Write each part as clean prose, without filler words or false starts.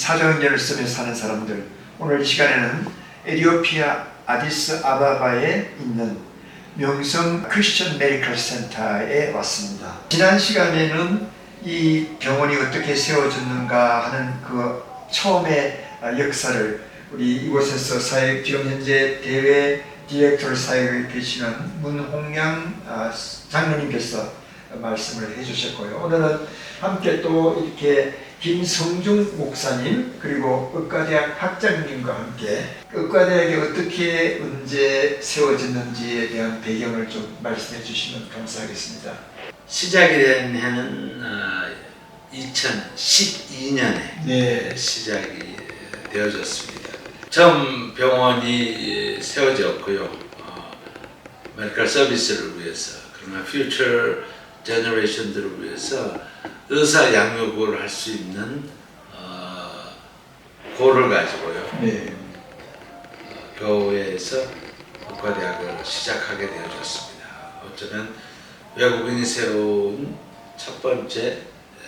사정연을 쓰며 사는 사람들, 오늘 이 시간에는 에티오피아 아디스 아바바에 있는 명성 크리스천 메디컬 센터에 왔습니다. 지난 시간에는 이 병원이 어떻게 세워졌는가 하는 그 처음의 역사를 우리 이곳에서 사역, 지금 현재 대외 디렉터 사역에 계시는 문홍양 장로님께서 말씀을 해주셨고요. 오늘은 함께 또 이렇게 김성중 목사님 그리고 의과대학 학장님과 함께 의과대학이 어떻게 언제 세워졌는지에 대한 배경을 좀 말씀해 주시면 감사하겠습니다. 시작이 된 해는 2012년에 네. 시작이 되어졌습니다. 처음 병원이 세워졌고요. 메디컬 서비스를 위해서, 그러나 퓨처 제너레이션들을 위해서 의사 양육을 할 수 있는 고를 가지고요. 네. 교회에서 의과대학을 시작하게 되어졌습니다. 어쩌면 외국인이 세운 첫 번째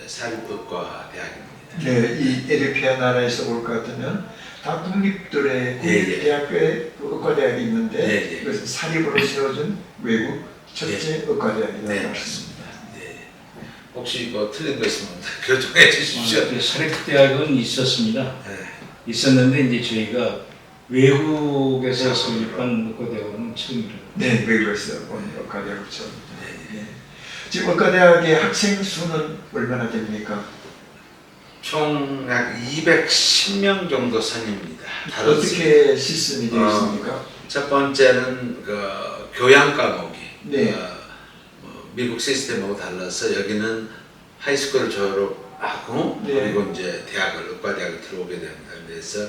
사립의과 대학입니다. 네, 이 에티오피아 나라에서 올 것 같으면 다 국립들의 국립대학교에 의과대학이 있는데 그것은 사립으로 세워진 외국 첫째 의과대학이라고 할 수 있습니다. 혹시 뭐 틀린 거 있으면 교정해 주십시오. 사립대학은 있었습니다. 있었는데 이제 저희가 외국에서 설립한 의과대학은 처음이라고. 네, 외국에서 온 의과대학은 처음입니다. 네. 지금 의과대학의 학생 수는 얼마나 됩니까? 총 약 210명 정도 선입니다. 어떻게 시스템이 되어 있습니까? 첫 번째는 그 교양 과목이 미국 시스템하고 달라서 여기는 하이스쿨을 졸업하고 그리고 이제 대학을 의과대학을 들어오게 됩니다. 그래서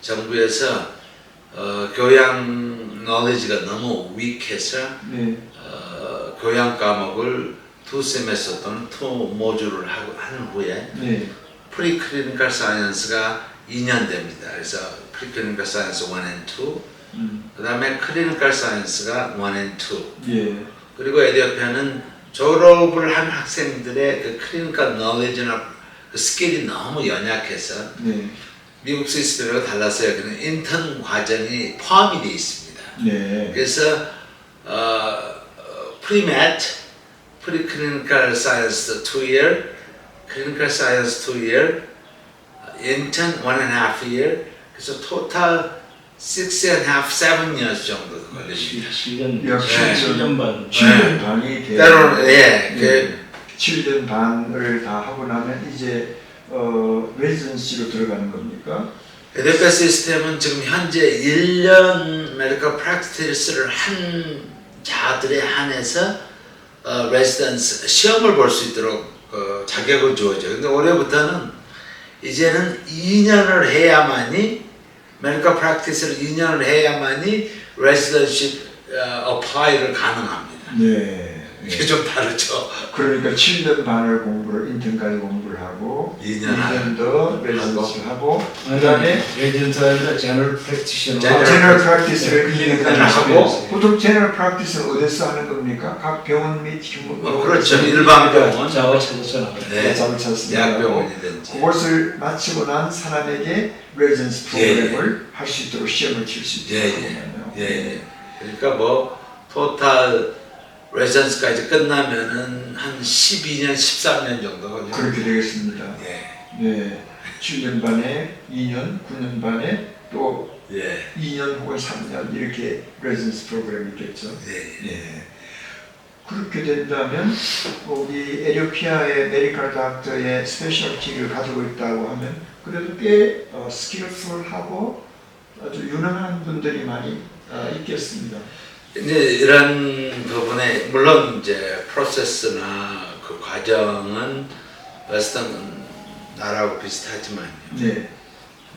정부에서 교양 knowledge가 너무 위크해서 교양 과목을 2세메스터 또는 2모듈을 한 후에 프리클리니컬 사이언스가 2년 됩니다. 그래서 프리클리니컬 사이언스 1 and 2 그 다음에 클리니컬 사이언스가 1 and 2 그리고 에티오피아는 졸업을 한 학생들의 그 클리니컬 knowledge나 그 스킬이 너무 연약해서 미국 시스템하고 달라서 여기는 인턴 과정이 포함이 되어 있습니다. 그래서 프리맷, 프리클리니컬 사이언스 2year, 클리니컬 사이언스 2year, 인턴 1.5 year, 그래서 토탈 6.5, 7 years 정도 걸립니다. 7년 반. 7년 반이 돼요. 때로는 7년 반을 다 하고 나면 이제 레지던시로 들어가는 겁니까? 에티오피아 시스템은 지금 현재 1년 메디컬 프랙티스를 한 자들에 한해서 레지던스 시험을 볼 수 있도록 자격을 주어져요. 근데 올해부터는 이제는 2년을 해야만이 메디컬 프랙티스를 2년을 해야만이 레지던십 어플라이를 가능합니다. 이게 좀 다르죠. 그러니까 7년 반을 공부를 인턴까지 공부를 하고 2년 더 레지던시를 하고 그다음에 레지던트가 제너럴 프랙티셔너 제너럴 프랙티스를 2년까지 하고 보통 제너럴 프랙티스는 어디서 하는 겁니까? 각 병원 및 그렇죠. 일반 병원 자가 찾아서 나가요. 자가 찾아서 대학병원이든지 그것을 마치고 난 사람에게 레지던스 프로그램을 할 수 있도록 시험을 칠 수 있도록 하거든요. 그러니까 뭐 토탈 레지던스까지 끝나면은 한 12년, 13년 정도 걸려요. 그렇게 되겠습니다. 7년 반에 2년, 9년 반에 또 2년 혹은 3년 이렇게 레지던스 프로그램이 있겠죠. 그렇게 된다면 우리 에티오피아의 메디컬 닥터의 스페셜티를 가지고 있다고 하면 그래도 꽤 스킬풀하고 아주 유능한 분들이 많이 있겠습니다. 이제 이런 부분에 물론 이제 프로세스나 그 과정은 웨스턴 나라하고 비슷하지만요.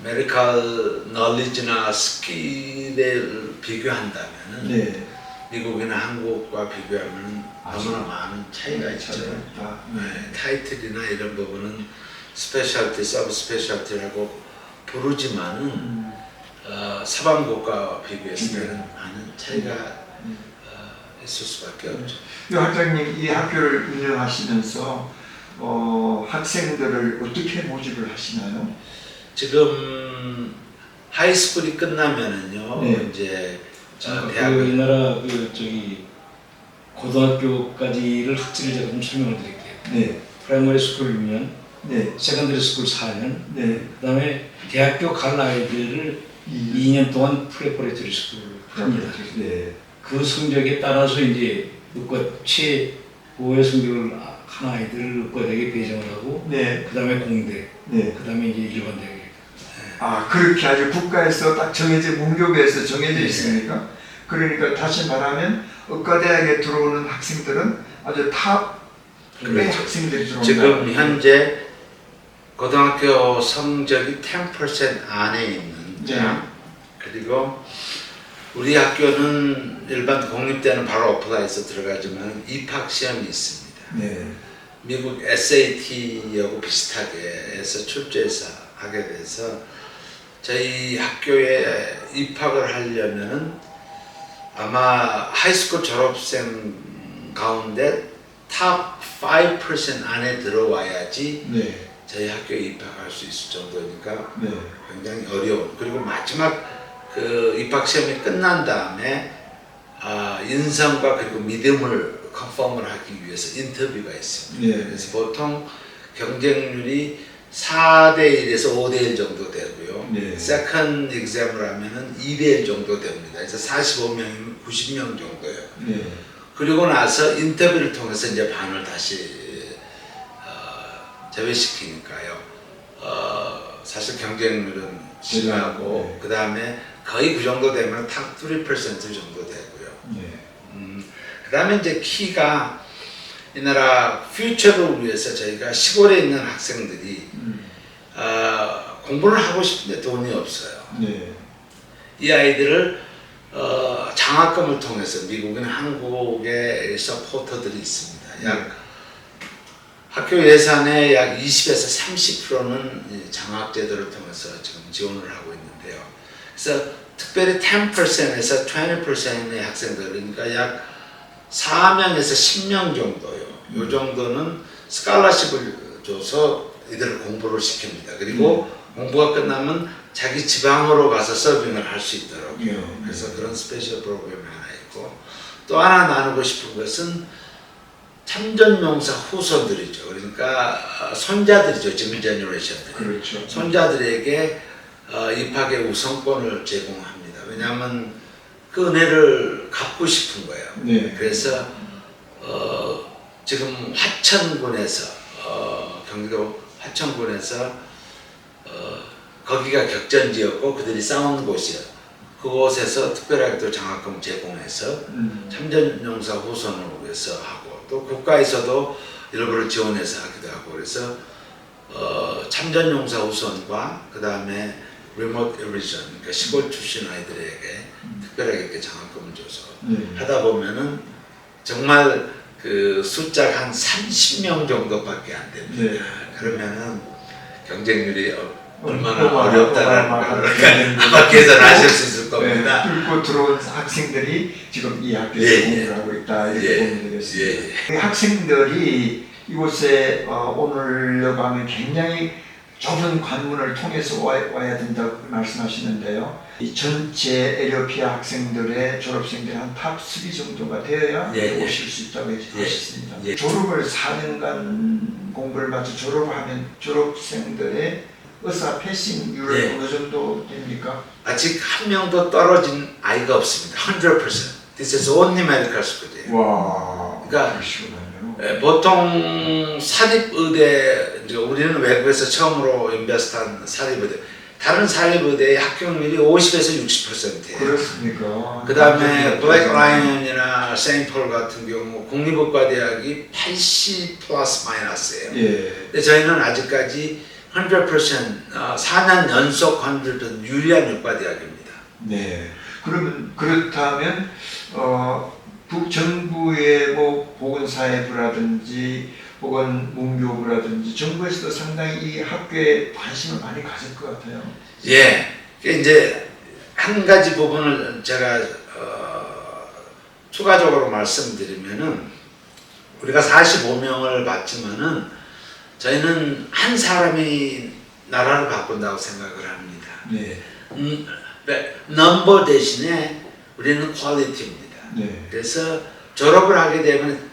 메디컬 knowledge나 스킬을 비교한다면은 미국이나 한국과 비교하면 너무나 많은 차이가 있죠. 타이틀이나 이런 부분은 스페셜티, 서브 스페셜티라고 부르지만은 서방국가와 비교했을 때는 많은 차이가 있을 수밖에 없죠. 학장님, 이 학교를 운영하시면서 학생들을 어떻게 모집을 하시나요? 지금 하이스쿨이 끝나면은요, 네. 이제 그 대학을 우리나라 고등학교까지를 학制를 제가 좀 설명을 드릴게요. 네. 프라이머리 스쿨 6년, 네. 세컨더리 스쿨 4년, 네. 그다음에 대학교 갈 아이들을 2년 동안 프레퍼레이터리 스쿨을 합니다. 네. 그 성적에 따라서 이제 의과 최고의 성적을 한 아이들을 의과대학에 배정을 하고, 네. 그다음에 공대, 네. 그다음에 이제 일반 대학에. 아, 그렇게 아주 국가에서 딱 정해져, 문교부에서 정해져 있습니까? 그러니까 다시 말하면 의과대학에 들어오는 학생들은 아주 탑의 그렇죠. 학생들이 들어온다. 지금 현재 고등학교 성적이 10% 안에 있는 자, 그리고 우리 학교는 일반 공립대는 바로 어플라이해서 들어가지만 입학 시험이 있습니다. 네. 미국 SAT하고 비슷하게 해서 출제해서 하게 돼서 저희 학교에 입학을 하려면은 아마 하이스쿨 졸업생 가운데 탑 5% 안에 들어와야지 네. 저희 학교에 입학할 수 있을 정도니까 네. 굉장히 어려운. 그리고 마지막 그 입학 시험이 끝난 다음에 인성과 그리고 믿음을 컨펌을 하기 위해서 인터뷰가 있습니다. 네. 그래서 보통 경쟁률이 4대 1에서 5대 1 정도 되고요. 네. 세컨 exam을 하면은 2대 1 정도 됩니다. 그래서 45명이면 90명 정도예요. 네. 그리고 나서 인터뷰를 통해서 이제 반을 다시 제외시키니까요. 사실 경쟁률은 심하고 네. 그 다음에 거의 그 정도 되면 탑 3% 정도 되고요. 네. 그 다음에 이제 키가 이 나라 퓨처를 위해서 저희가 시골에 있는 학생들이 공부를 하고 싶은데 돈이 없어요. 네. 이 아이들을 장학금을 통해서 미국은 한국의 서포터들이 있습니다. 약 학교 예산의 약 20에서 30%는 장학제도를 통해서 지금 지원을 하고 있는데요. 그래서 특별히 10%에서 20%의 학생들, 그러니까 약 4명에서 10명 정도요. 이 정도는 스칼라십을 줘서 이들을 공부를 시킵니다. 그리고 공부가 끝나면 자기 지방으로 가서 서빙을 할 수 있더라고요. 그래서 그런 스페셜 프로그램이 하나 있고, 또 하나 나누고 싶은 것은 참전용사 후손들이죠. 그러니까 손자들이죠. 지금 제너레이션들이. 그렇죠. 손자들에게 입학의 우선권을 제공합니다. 왜냐하면 그 은혜를 갚고 싶은 거예요. 네. 그래서 지금 화천군에서 경기도 화천군에서 거기가 격전지였고 그들이 싸운 곳이요. 그곳에서 특별하게 또 장학금 제공해서 참전용사 후손을 위해서 하고, 또 국가에서도 일부를 지원해서 하기도 하고, 그래서 참전용사 후손과 그 다음에 remote region, 그러니까 시골 출신 아이들에게 특별하게 이렇게 장학금을 줘서 하다 보면은 정말 그 숫자가 한 30명 정도밖에 안 됩니다. 그러면은 경쟁률이 얼마나 어렵다는 걸 아마 계산하실 수 있을 겁니다. 뚫고 들어온 학생들이 지금 이 학교에 공부를 하고 있다 이렇게 보면 되겠습니다. 학생들이 이곳에 오늘려고 하면 굉장히 좁은 관문을 통해서 와야 된다고 말씀하시는데요. 이 전체 에리오피아 학생들의 졸업생들이 한 탑 3 정도가 되어야 오실 수 있다고 하셨습니다. 졸업을 4년간 공부를 마쳐 졸업하면 졸업생들의 의사 패싱률은 어느 정도 됩니까? 아직 한 명도 떨어진 아이가 없습니다. 100%. This is only medical school이에요. 와, 그러니까 그러시구나요. 보통 사립의대, 이제 우리는 외국에서 처음으로 인베스트한 사립의대, 다른 사립의대의 합격률이 50에서 60%예요. 그렇습니까? 그 다음에 블랙 라이언이나 세인트폴 같은 경우 국립의과대학이 80 플러스 마이너스예요. 근데 저희는 아직까지 100% 4년 연속 100% 유리한 의과대학입니다. 네. 그러면 그렇다면 정부의 뭐 보건사회부라든지 혹은 문교부라든지 정부에서도 상당히 이 학교에 관심을 많이 가질 것 같아요. 예, 이제 한 가지 부분을 제가 추가적으로 말씀드리면은 우리가 45명을 받지만은 저희는 한 사람이 나라를 바꾼다고 생각을 합니다. 네. 넘버 대신에 우리는 퀄리티입니다. 네. 그래서 졸업을 하게 되면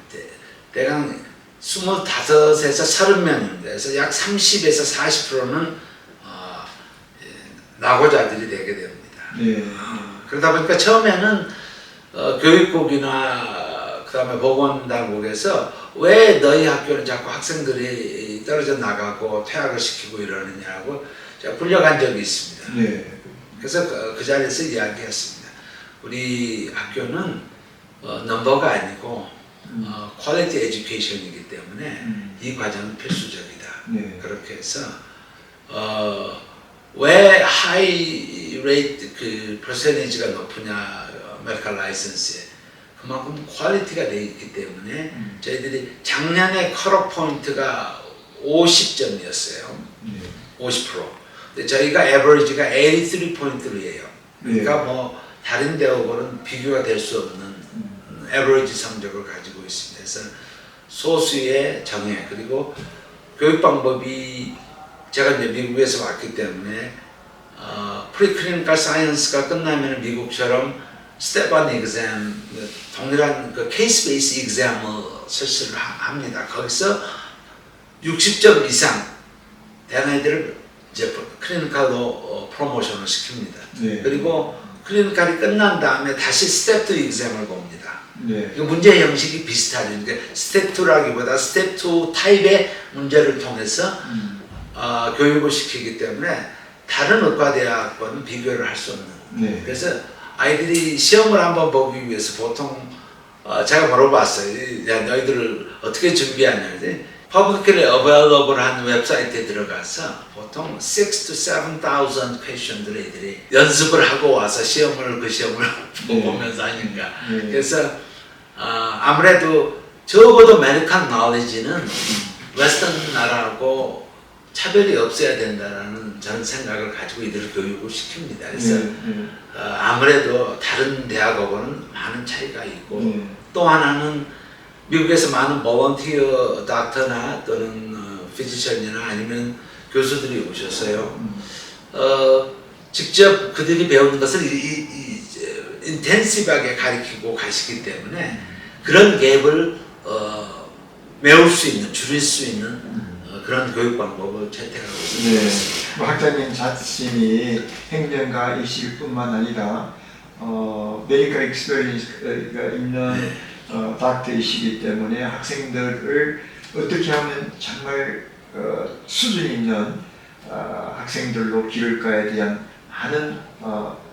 대강 25에서 30명입니다. 그래서 약 30에서 40%는 낙오자들이 되게 됩니다. 네. 그러다 보니까 처음에는 교육국이나 그다음에 보건당국에서 왜 너희 학교는 자꾸 학생들이 떨어져 나가고 퇴학을 시키고 이러느냐고 제가 불려간 적이 있습니다. 네. 그래서 그 자리에서 이야기했습니다. 우리 학교는 넘버가 아니고 퀄리티 에듀케이션이기 때문에 이 과정은 필수적이다. 네. 그렇게 해서 왜 하이 레이트 그 퍼센티지가 높으냐 메디컬 라이선스에 그만큼 퀄리티가 되어 있기 때문에 저희들이 작년에 컷오프 포인트가 50점이었어요. 50%. 근데 저희가 에버리지가 83포인트로예요. 그러니까 뭐 다른 대학하고는 비교가 될 수 없는 에버리지 성적을 가지고 있습니다. 그래서 소수의 정예 그리고 교육 방법이 제가 이제 미국에서 왔기 때문에 프리클리니컬 사이언스가 끝나면 미국처럼 스텝 1 exam 동일한 그 케이스 베이스 exam을 실시를 합니다. 거기서 60점 이상 된 아이들을 이제 클리니컬로 프로모션을 시킵니다. 네. 그리고 클리니컬이 끝난 다음에 다시 스텝 2 exam을 봅니다. 네. 문제 형식이 비슷하죠. 그러니까 스텝 2라기보다 스텝 2 타입의 문제를 통해서 교육을 시키기 때문에 다른 의과대학과는 비교를 할 수 없는. 네. 그래서 아이들이 시험을 한번 보기 위해서 보통 제가 물어봤어요. 야, 너희들을 어떻게 준비하냐. publicly available한 웹사이트에 들어가서 보통 6,000 to 7,000 퀘션들을 애들이 연습을 하고 와서 그 시험을 보면서 하니까. 그래서 아무래도 적어도 메디컬 노리지는 웨스턴 나라하고 차별이 없어야 된다는 저는 생각을 가지고 이들을 교육을 시킵니다. 그래서 아무래도 다른 대학하고는 많은 차이가 있고 또 하나는 미국에서 많은 볼런티어 닥터나 또는 피지션이나 아니면 교수들이 오셨어요. 직접 그들이 배우는 것을 인텐시브하게 가르치고 가시기 때문에 그런 갭을 메울 수 있는, 줄일 수 있는 그런 교육 방법을 채택하고 있습니다. 네. 뭐 학장님 자신이 행정가이실 뿐만 아니라 메디컬 익스페리언스가 있는 닥터이시기 때문에 학생들을 어떻게 하면 정말 수준 있는 학생들로 기를까에 대한 많은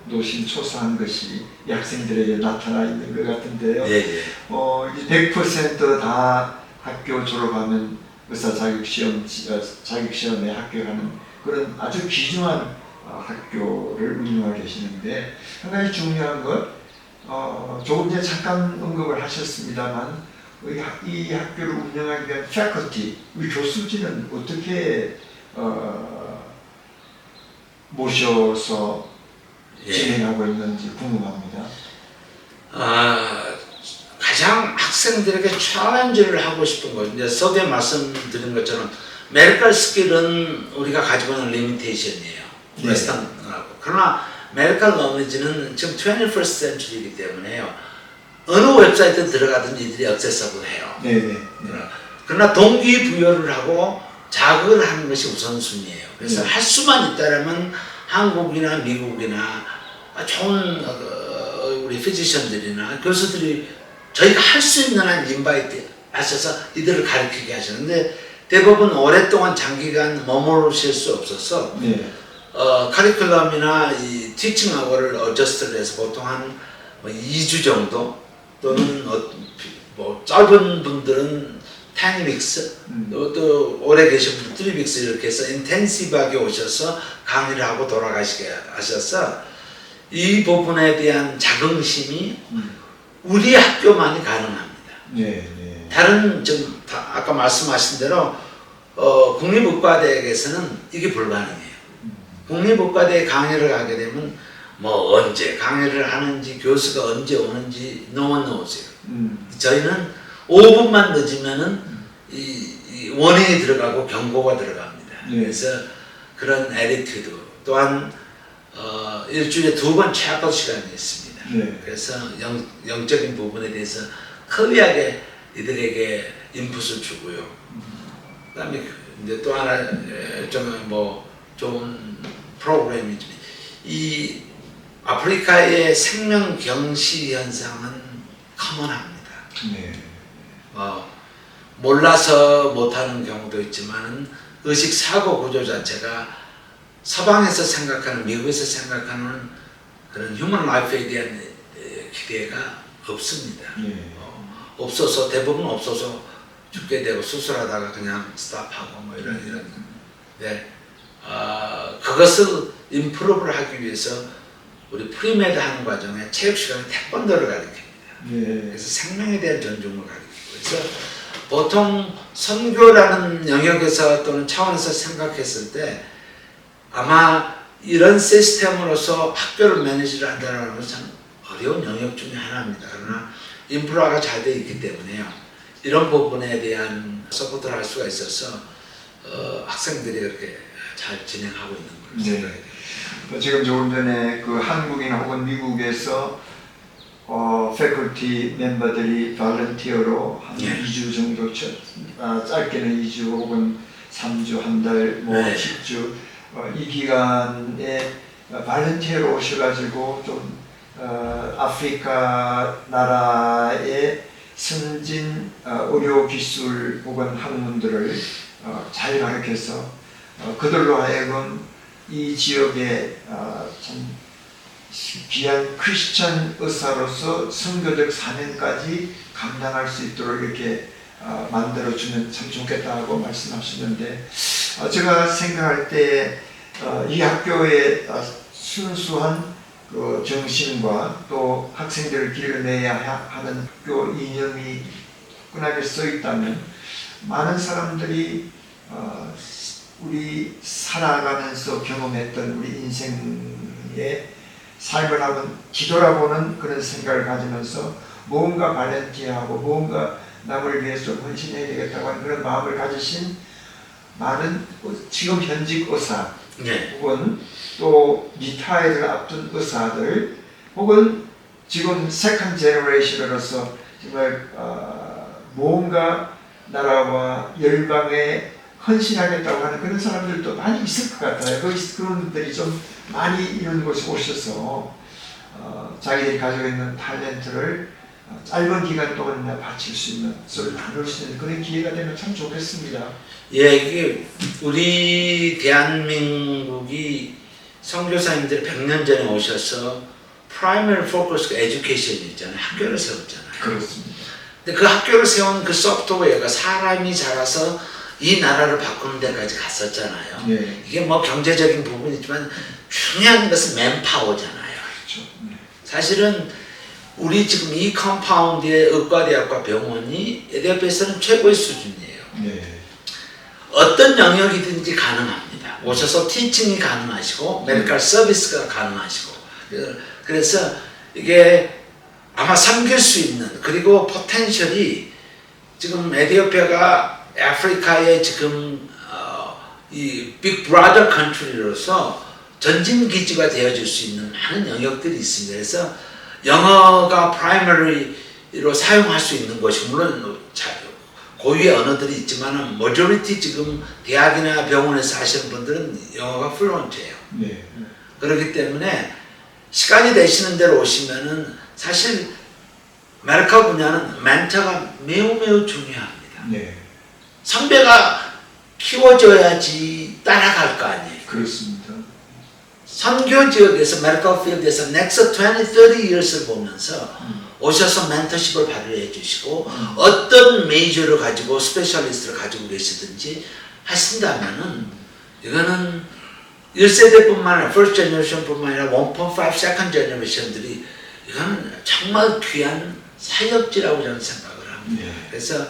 노심초사한 것이 이 학생들에게 나타나 있는 것 같은데요. 예. 100% 다 학교 졸업하면 의사 자격시험에 합격하는 그런 아주 귀중한 학교를 운영하고 계시는데 한 가지 중요한 것 조금 전에 잠깐 언급을 하셨습니다만 이 학교를 운영하기 위한 faculty, 우리 교수진은 어떻게 모셔서 진행하고 있는지 궁금합니다. 가장 학생들에게 챌린지를 하고 싶은 거 이제 서두에 말씀드린 것처럼 메디컬 스킬은 우리가 가지고 있는 리미테이션이에요. 웨스턴하고. 그러나 메디컬 노리지는 지금 21st century이기 때문에요. 어느 웹사이트에 들어가든지 이들이 액세서블 해요. 그러나 동기부여를 하고 자극을 하는 것이 우선순위예요. 그래서 할 수만 있다면 한국이나 미국이나 좋은 우리 피지션들이나 교수들이 저희가 할 수 있는 한 인바이트 하셔서 이들을 가르치게 하시는데 대부분 오랫동안 장기간 머무르실 수 없어서 커리큘럼이나 이 티칭 아워를 어저스트를 해서 보통 한 2주 정도 또는 뭐 짧은 분들은 10윅스 또 오래 계신 분들 3윅스 이렇게 해서 인텐시브하게 오셔서 강의를 하고 돌아가시게 하셔서 이 부분에 대한 자긍심이 우리 학교만이 가능합니다. 다른 지금 아까 말씀하신 대로 국립의과대학에서는 이게 불가능해요. 국립의과대에 강의를 가게 되면 뭐 언제 강의를 하는지 교수가 언제 오는지 no one knows. 저희는 5분만 늦으면은 이 워닝이 들어가고 경고가 들어갑니다. 그래서 그런 에티튜드 또한 일주일에 2번 체육관 시간이 있습니다. 네. 그래서 영적인 부분에 대해서 커리하게 이들에게 인풋을 주고요. 그다음에 이제 또 하나 좀 좋은 프로그램이죠. 이 아프리카의 생명 경시 현상은 커먼합니다. 네. 몰라서 못하는 경우도 있지만 의식 사고 구조 자체가 서방에서 생각하는 미국에서 생각하는 그런 휴먼 라이프에 대한 기대가 없습니다. 네. 없어서 대부분 없어서 죽게 되고 수술하다가 그냥 스탑하고 뭐 이런 네. 그것을 임프루브를 하기 위해서 우리 프리메드 하는 과정에 체육 시간에 태권도를 가르칩니다. 네. 그래서 생명에 대한 존중을 가르치고 그래서 보통 선교라는 영역에서 또는 차원에서 생각했을 때 아마 이런 시스템으로서 학교를 매니지를 한다는 것은 참 어려운 영역 중에 하나입니다. 그러나 인프라가 잘 되어 있기 때문에요. 이런 부분에 대한 서포트를 할 수가 있어서 학생들이 그렇게 잘 진행하고 있는 걸로 생각이 됩니다. 지금 조금 전에 그 한국인 혹은 미국에서 패컬티 멤버들이 발런티어로 한 2주 정도 짧게는 2주 혹은 3주, 한 달, 네. 10주 이 기간에 발런티어로 오셔가지고 좀 아프리카 나라의 선진 의료 기술 혹은 학문들을 잘 가르쳐서 그들로 하여금 이 지역에 참 귀한 크리스천 의사로서 선교적 사명까지 감당할 수 있도록 이렇게 만들어주면 참 좋겠다고 말씀하시는데 제가 생각할 때 이 학교의 순수한 그 정신과 또 학생들을 길러내야 하는 학교 이념이 끈하게 써 있다면 많은 사람들이 우리 살아가면서 경험했던 우리 인생의 삶을 한번 뒤돌아보는 그런 생각을 가지면서 무언가 발렌티하고 무언가 남을 위해서 헌신해야 되겠다고 하는 그런 마음을 가지신 많은 지금 현직 의사 혹은 또 리타이어를 앞둔 의사들 혹은 지금 세컨 제너레이션으로서 정말 무언가 나라와 열방에 헌신하겠다고 하는 그런 사람들도 많이 있을 것 같아요. 그런 분들이 좀 많이 이런 곳에 오셔서 자기들이 가지고 있는 탤런트를 짧은 기간 동안이나 바칠 수 있는, 서로 나눌 수 있는 그런 기회가 되면 참 좋겠습니다. 예, 이게 우리 대한민국이 선교사님들이 100년 전에 오셔서 primary focus education 있잖아요. 학교를 세웠잖아요. 그렇습니다. 근데 그 학교를 세운 그 소프트웨어가 사람이 자라서 이 나라를 바꾸는 데까지 갔었잖아요. 네. 이게 뭐 경제적인 부분이지만 중요한 것은 맨파워잖아요. 그렇죠. 네. 사실은 우리 지금 이 컴파운드의 의과대학과 병원이 에티오피아에서는 최고의 수준이에요. 네. 어떤 영역이든지 가능합니다. 오셔서 티칭이 가능하시고 메디컬 서비스가 가능하시고 그래서 이게 아마 섬길 수 있는 그리고 포텐셜이 지금 에티오피아가 아프리카의 지금 이 빅브라더 컨트리로서 전진 기지가 되어줄 수 있는 많은 영역들이 있습니다. 그래서 영어가 프라이머리로 사용할 수 있는 것이 물론 고유의 언어들이 있지만 머저리티 지금 대학이나 병원에서 하시는 분들은 영어가 플루언트예요. 네. 그렇기 때문에 시간이 되시는 대로 오시면은 사실 메디컬 분야는 멘토가 매우 중요합니다. 네. 선배가 키워줘야지 따라갈 거 아니에요. 그렇습니다. 선교 지역에서 메디컬 필드에서 next 20, 30 years를 보면서 오셔서 멘토십을 발휘해 주시고 어떤 메이저를 가지고 스페셜리스트를 가지고 계시든지 하신다면은 이거는 1세대뿐만 아니라 first generation뿐만 아니라 1.5 second generation들이 이거는 정말 귀한 사역지라고 저는 생각을 합니다. 네. 그래서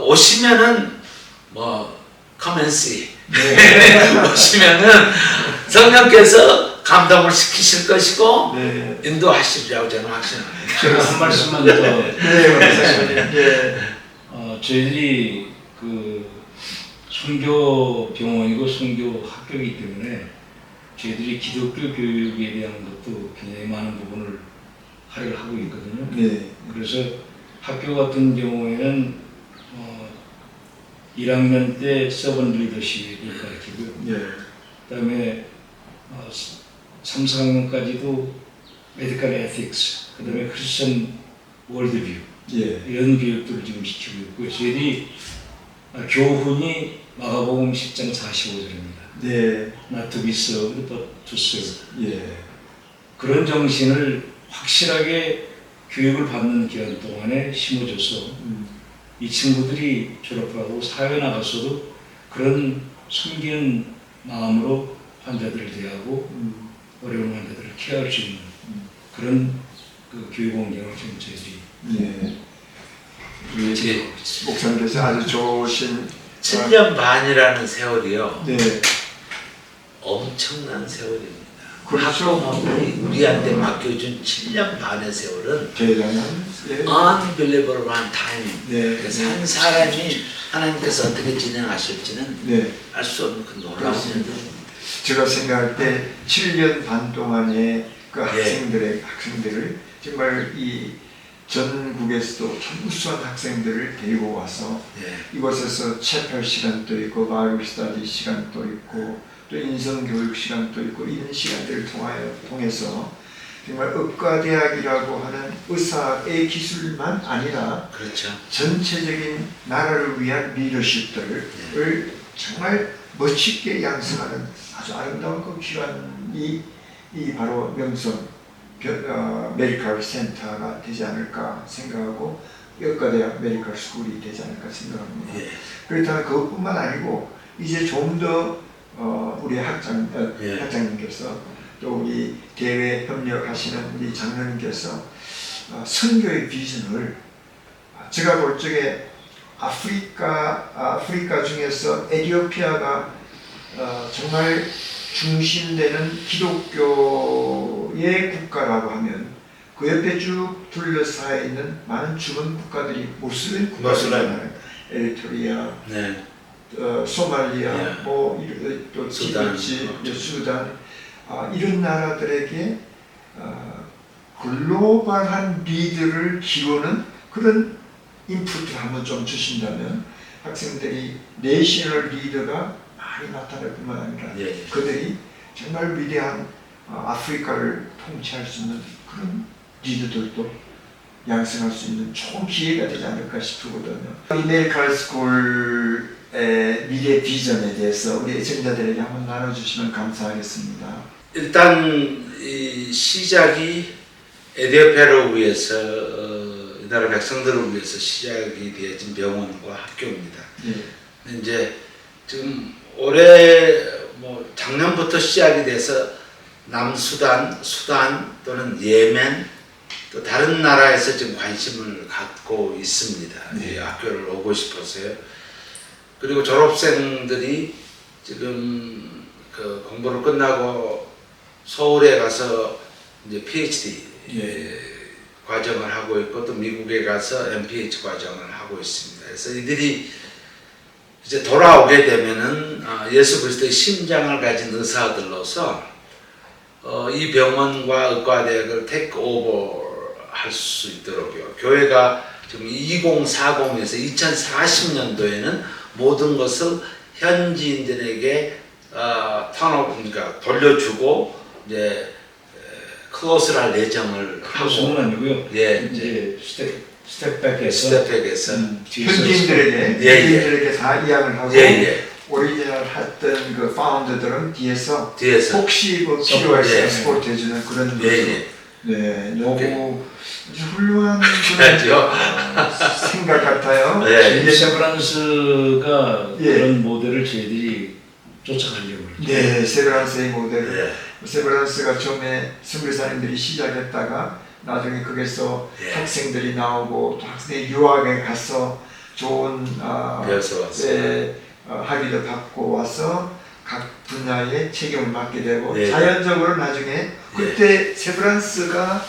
오시면은 뭐 come and see 오시면은 성령께서 감동을 시키실 것이고 네. 인도하시리라고 저는 확신합니다. 제가 한 말씀만 더. 네, 감사합니다. 네. 저희들이 그 선교 병원이고 선교 학교이기 때문에 저희들이 기독교 교육에 대한 것도 굉장히 많은 부분을 할애를 하고 있거든요. 네. 그래서 학교 같은 경우에는 1학년 때 서번 리더십을 가르치고요. 네. 그다음에 3, 4학년까지도 메디컬 에틱스, 그다음에 크리스천 월드뷰 예. 이런 교육들을 지금 시키고 있고 저희들이 교훈이 마가복음 10장 45절입니다. 네. Not to be served, but to serve. 예. 그런 정신을 확실하게 교육을 받는 기간 동안에 심어줘서 이 친구들이 졸업하고 사회 나가서도 그런 숨기는 마음으로 환자들을 대하고 어려운 환자들을 케어할 수 있는 그런 그 교육 환경을 지금 저희들이 예. 우리 목사님께서 아주 좋으신 7년 반이라는 세월이요. 네. 엄청난 세월입니다. 그렇죠. 우리한테 맡겨준 7년 반의 세월은 대단한 예. unbelievable한 타임. 네. 그래서 한 사람이 하나님께서 어떻게 진행하실지는 네. 알 수 없는 그 놀라운 일입니다. 제가 생각할 때 7년 반 동안의 그 예. 학생들을 정말 이 전국에서도 참 우수한 학생들을 데리고 와서 예. 이곳에서 채플 시간도 있고 바이블 스터디 시간도 있고 또 인성 교육 시간도 있고 이런 시간들을 통해서 정말 의과대학이라고 하는 의사의 기술만 아니라 그렇죠. 전체적인 나라를 위한 리더십들을 정말 멋지게 양성하는 아주 아름다운 그 기관이 이 바로 명성 메디컬 센터가 되지 않을까 생각하고 의과대학 메디컬 스쿨이 되지 않을까 생각합니다. 예. 그렇다면 그것뿐만 아니고 이제 좀 더 우리 예. 학장님께서 또 우리 대외 협력하시는 우리 장로님께서 선교의 비전을 제가 볼 적에 아프리카 중에서 에티오피아가 정말 중심되는 기독교의 국가라고 하면 그 옆에 쭉 둘러싸여 있는 많은 주변 국가들이 무슬림 국가들이잖아요. 에리트리아, 네. 소말리아, 예. 또 수단. 지부티, 수단 이런 나라들에게 글로벌한 리드를 키우는 그런 인풋을 한번 좀 주신다면 학생들이 내셔널 리더가 많이 나타날 뿐만 아니라 예. 그들이 정말 위대한 아프리카를 통치할 수 있는 그런 리더들도 양성할 수 있는 좋은 기회가 되지 않을까 싶거든요. 이 메디컬 스쿨의 미래 비전에 대해서 우리 애청자들에게 한번 나눠주시면 감사하겠습니다. 일단 이 시작이 에티오피아를 위해서 이 나라 백성들을 위해서 시작이 되어진 병원과 학교입니다. 예. 근데 이제 지금 올해 작년부터 시작이 돼서 남수단, 수단 또는 예멘 또 다른 나라에서 지금 관심을 갖고 있습니다. 네. 이 학교를 오고 싶어서요. 그리고 졸업생들이 지금 그 공부를 끝나고 서울에 가서 이제 PhD 과정을 하고 있고 또 미국에 가서 MPH 과정을 하고 있습니다. 그래서 이들이 이제 돌아오게 되면은 예수 그리스도의 심장을 가진 의사들로서 이 병원과 의과대학을 테이크 오버 할 수 있도록요. 교회가 지금 2040에서 2040년도에는 모든 것을 현지인들에게 그러니까 돌려주고 이제 클로스를 할 예정을 클로스는 하고 아니고요. 예, 이제 스텝백에서 스텝백에서 현지인들에게 다 이양을 하고 예. 오리지널 했던 그 파운더들은 뒤에서 혹시 뭐 서포트, 필요해서 예. 스포트 해주는 그런 모습. 네, 너무 훌륭한 그렇죠. 생각 같아요. 예. 세브란스가 예. 그런 모델을 저희들이 쫓아가려고 그러죠. 네, 세브란스의 모델. 예. 세브란스가 처음에 선교사님들이 시작했다가 나중에 거기서 예. 학생들이 나오고 또 학생이 유학에 가서 좋은 배워서 왔어요. 네, 학위도 받고 와서 각 분야에 책임을 맡게 되고 예. 자연적으로 나중에 그때 세브란스가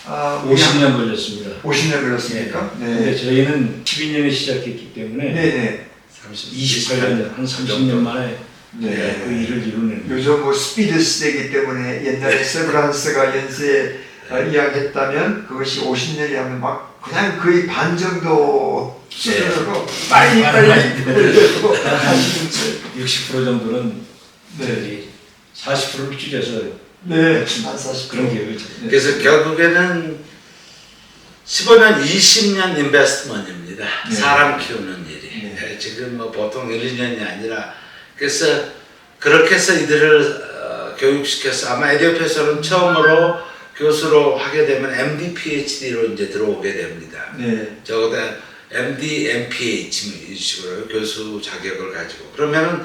50년 걸렸습니다. 50년 걸렸습니까? 근데 저희는 12년에 시작했기 때문에 네네. 28년, 한 30년 만에 네. 그 일을 이루는 요즘 뭐 스피드 시대이기 때문에 옛날에 세브란스가 연세에 이야기했다면 그것이 50년이 하면 막 그냥 거의 반 정도 수준으로 빨리 하시는 거예요. 60% 정도는 네. 40%를 줄여서 네, 한 40%. 그런 계획을 그래서 결국에는 15년, 20년 인베스트먼트입니다. 네. 사람 키우는 일이. 네. 지금 뭐 보통 1, 2년이 아니라 그래서 그렇게 해서 이들을 교육시켜서 아마 에디오피아에서는 처음으로 교수로 하게 되면 MD, PhD로 이제 들어오게 됩니다. 네. 적어도 MD, MPH 이 식으로 교수 자격을 가지고 그러면은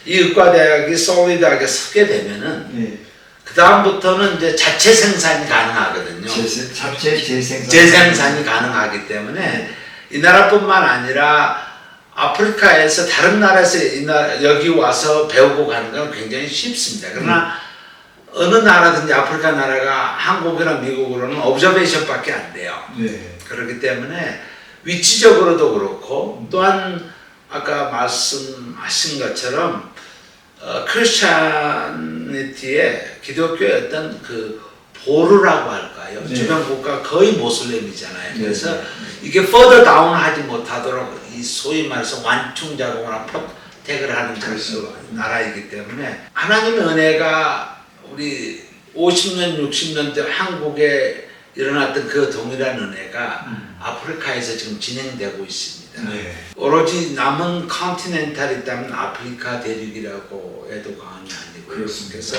이 의과대학이 솔리드하게 서게 되면은 네. 그 다음부터는 이제 자체 생산이 가능하거든요. 자체 재생산. 재생산이 가능하기 때문에 이 나라뿐만 아니라 아프리카에서 다른 나라에서 여기 와서 배우고 가는 건 굉장히 쉽습니다. 그러나 어느 나라든지 아프리카 나라가 한국이나 미국으로는 오브저베이션밖에 안 돼요. 네. 그렇기 때문에 위치적으로도 그렇고 또한 아까 말씀하신 것처럼 크리스찬니티의 기독교의 어떤 그 보루라고 할까요? 네. 주변 국가 거의 모슬렘이잖아요. 네. 그래서 이게 further down 하지 못하도록 이 소위 말해서 완충 작용이나 프로텍을 하는 그렇죠. 나라이기 때문에 하나님의 은혜가 우리 50년, 60년 대 한국에 일어났던 그 동일한 은혜가 아프리카에서 지금 진행되고 있습니다. 네. 오로지 남은 컨티넨탈이 있다면 아프리카 대륙이라고 해도 과언이 아니고요. 그렇습니다. 그래서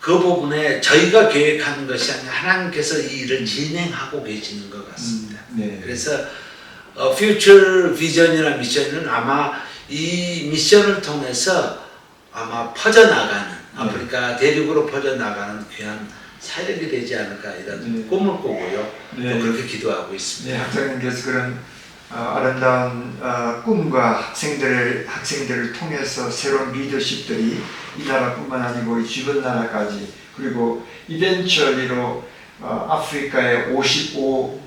그 부분에 저희가 계획하는 것이 아니라 하나님께서 이 일을 진행하고 계시는 것 같습니다. 네. 그래서 퓨처 비전이나 미션은 아마 이 미션을 통해서 아마 퍼져나가는 아프리카 대륙으로 퍼져나가는 귀한 사역이 되지 않을까 이런 꿈을 꾸고요. 네. 또 그렇게 기도하고 있습니다. 네, 학장님께서 그런 아름다운 꿈과 학생들을 통해서 새로운 리더십들이 이 나라뿐만 아니고 이 주변 나라까지 그리고 이벤츄얼리로 아프리카의 55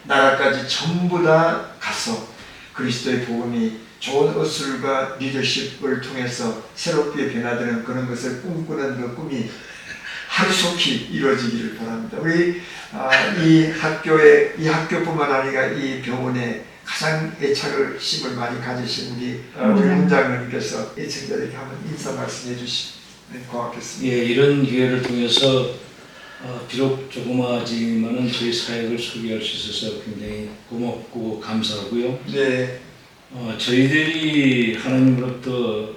나라까지 전부 다 가서 그리스도의 복음이 좋은 어술과 리더십을 통해서 새롭게 변화되는 그런 것을 꿈꾸는 그 꿈이 하루속히 이루어지기를 바랍니다. 우리 이 학교뿐만 아니라 이 병원에 가장 애착을 심을 많이 가지신 우리 문장님께서 애청자들에게 한번 인사 말씀해 주시면 고맙겠습니다. 예, 이런 기회를 통해서 비록 조그마하지만은 저희 사역을 소개할 수 있어서 굉장히 고맙고 감사하고요. 네, 저희들이 하나님으로부터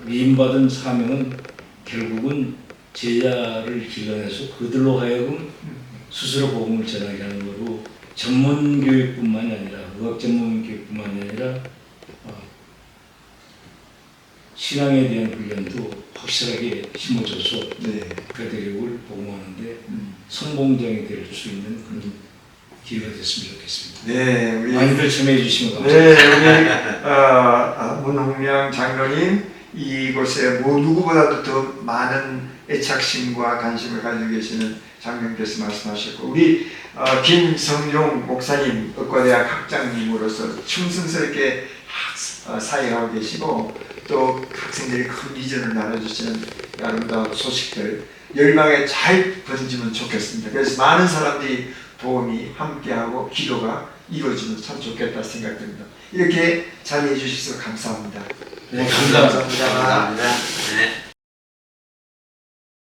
위임받은 사명은 결국은 제자를 길러내서 그들로 하여금 스스로 복음을 전하게 하는 거고 전문 교육뿐만이 아니라 의학 전문 교육뿐만이 아니라 신앙에 대한 훈련도 확실하게 심어줘서 네. 그 대륙을 복음하는데 선봉장이 될 수 있는 그런 기회가 됐으면 좋겠습니다. 네, 우리 많이들 참여해 주시면 감사합니다. 네, 우리 문홍량 장로님 이곳에 누구보다도 더 많은 애착심과 관심을 가지고 계시는 장로님께서 말씀하셨고 우리 김성용 목사님 의과대학 학장님으로서 충성스럽게 사역하고 계시고 또 학생들이 큰 비전을 나눠주시는 아름다운 소식들 열방에 잘 번지면 좋겠습니다. 그래서 많은 사람들이 도움이 함께하고 기도가 이루어지면 참 좋겠다 생각됩니다. 이렇게 자리해 주셔서 감사합니다. 네, 감사합니다. 감사합니다.